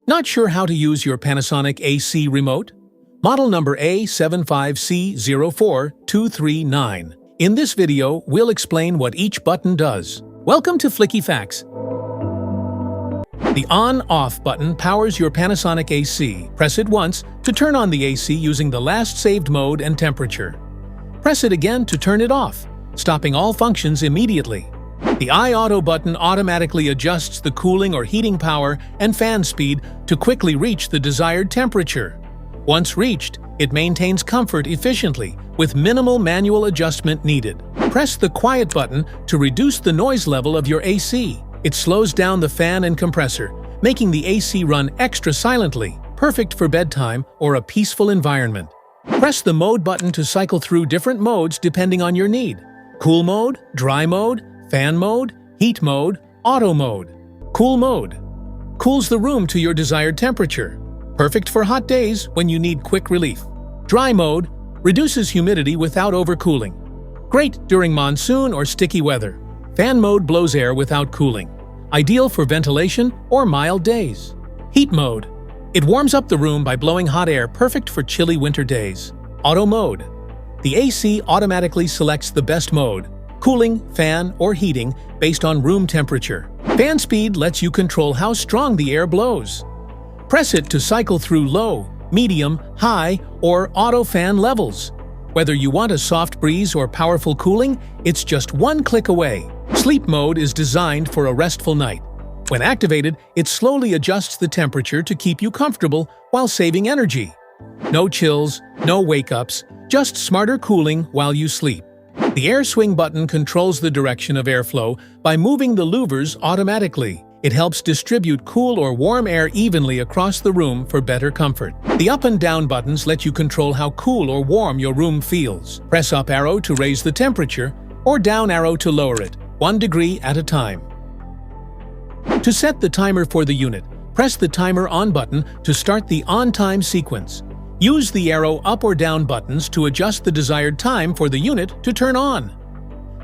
Not sure how to use your Panasonic AC Remote? Model number A75C04239. In this video, we'll explain what each button does. Welcome to Flicky Facts. The on-off button powers your Panasonic AC. Press it once to turn on the AC using the last saved mode and temperature. Press it again to turn it off, stopping all functions immediately. The I-Auto button automatically adjusts the cooling or heating power and fan speed to quickly reach the desired temperature. Once reached, it maintains comfort efficiently with minimal manual adjustment needed. Press the quiet button to reduce the noise level of your AC. It slows down the fan and compressor, making the AC run extra silently, perfect for bedtime or a peaceful environment. Press the mode button to cycle through different modes depending on your need. Cool mode, dry mode, fan mode, heat mode, auto mode. Cool mode cools the room to your desired temperature. Perfect for hot days when you need quick relief. Dry mode reduces humidity without overcooling. Great during monsoon or sticky weather. Fan mode blows air without cooling. Ideal for ventilation or mild days. Heat mode. It warms up the room by blowing hot air, perfect for chilly winter days. Auto mode. The AC automatically selects the best mode, cooling, fan, or heating based on room temperature. Fan speed lets you control how strong the air blows. Press it to cycle through low, medium, high, or auto fan levels. Whether you want a soft breeze or powerful cooling, it's just one click away. Sleep mode is designed for a restful night. When activated, it slowly adjusts the temperature to keep you comfortable while saving energy. No chills, no wake-ups, just smarter cooling while you sleep. The air swing button controls the direction of airflow by moving the louvers automatically. It helps distribute cool or warm air evenly across the room for better comfort. The up and down buttons let you control how cool or warm your room feels. Press up arrow to raise the temperature, or down arrow to lower it, 1 degree at a time. To set the timer for the unit, press the timer on button to start the on-time sequence. Use the arrow up or down buttons to adjust the desired time for the unit to turn on.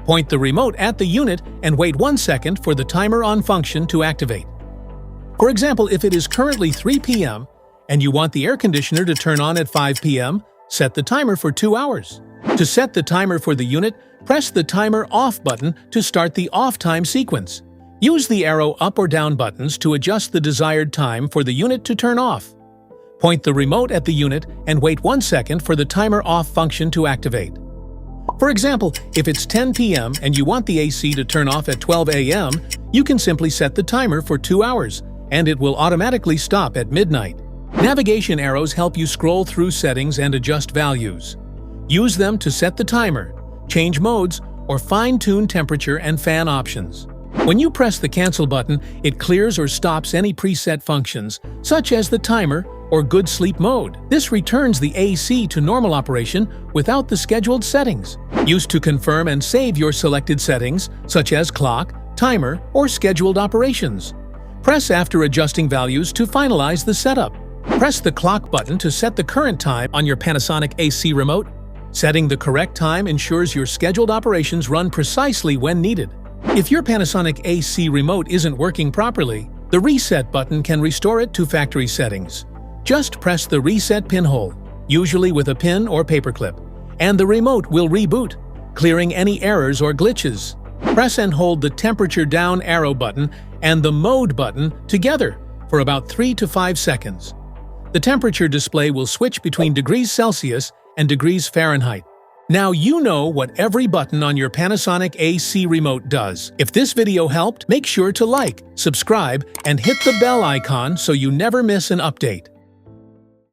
Point the remote at the unit and wait 1 second for the timer on function to activate. For example, if it is currently 3 p.m. and you want the air conditioner to turn on at 5 p.m., set the timer for 2 hours. To set the timer for the unit, press the timer off button to start the off time sequence. Use the arrow up or down buttons to adjust the desired time for the unit to turn off. Point the remote at the unit and wait 1 second for the timer off function to activate. For example, if it's 10 p.m. and you want the AC to turn off at 12 a.m., you can simply set the timer for 2 hours, and it will automatically stop at midnight. Navigation arrows help you scroll through settings and adjust values. Use them to set the timer, change modes, or fine-tune temperature and fan options. When you press the cancel button, it clears or stops any preset functions, such as the timer or good sleep mode. This returns the AC to normal operation without the scheduled settings. Use to confirm and save your selected settings, such as clock, timer, or scheduled operations. Press after adjusting values to finalize the setup. Press the clock button to set the current time on your Panasonic AC Remote. Setting the correct time ensures your scheduled operations run precisely when needed. If your Panasonic AC Remote isn't working properly, the reset button can restore it to factory settings. Just press the reset pinhole, usually with a pin or paperclip, and the remote will reboot, clearing any errors or glitches. Press and hold the temperature down arrow button and the mode button together for about 3 to 5 seconds. The temperature display will switch between degrees Celsius and degrees Fahrenheit. Now you know what every button on your Panasonic AC Remote does. If this video helped, make sure to like, subscribe, and hit the bell icon so you never miss an update.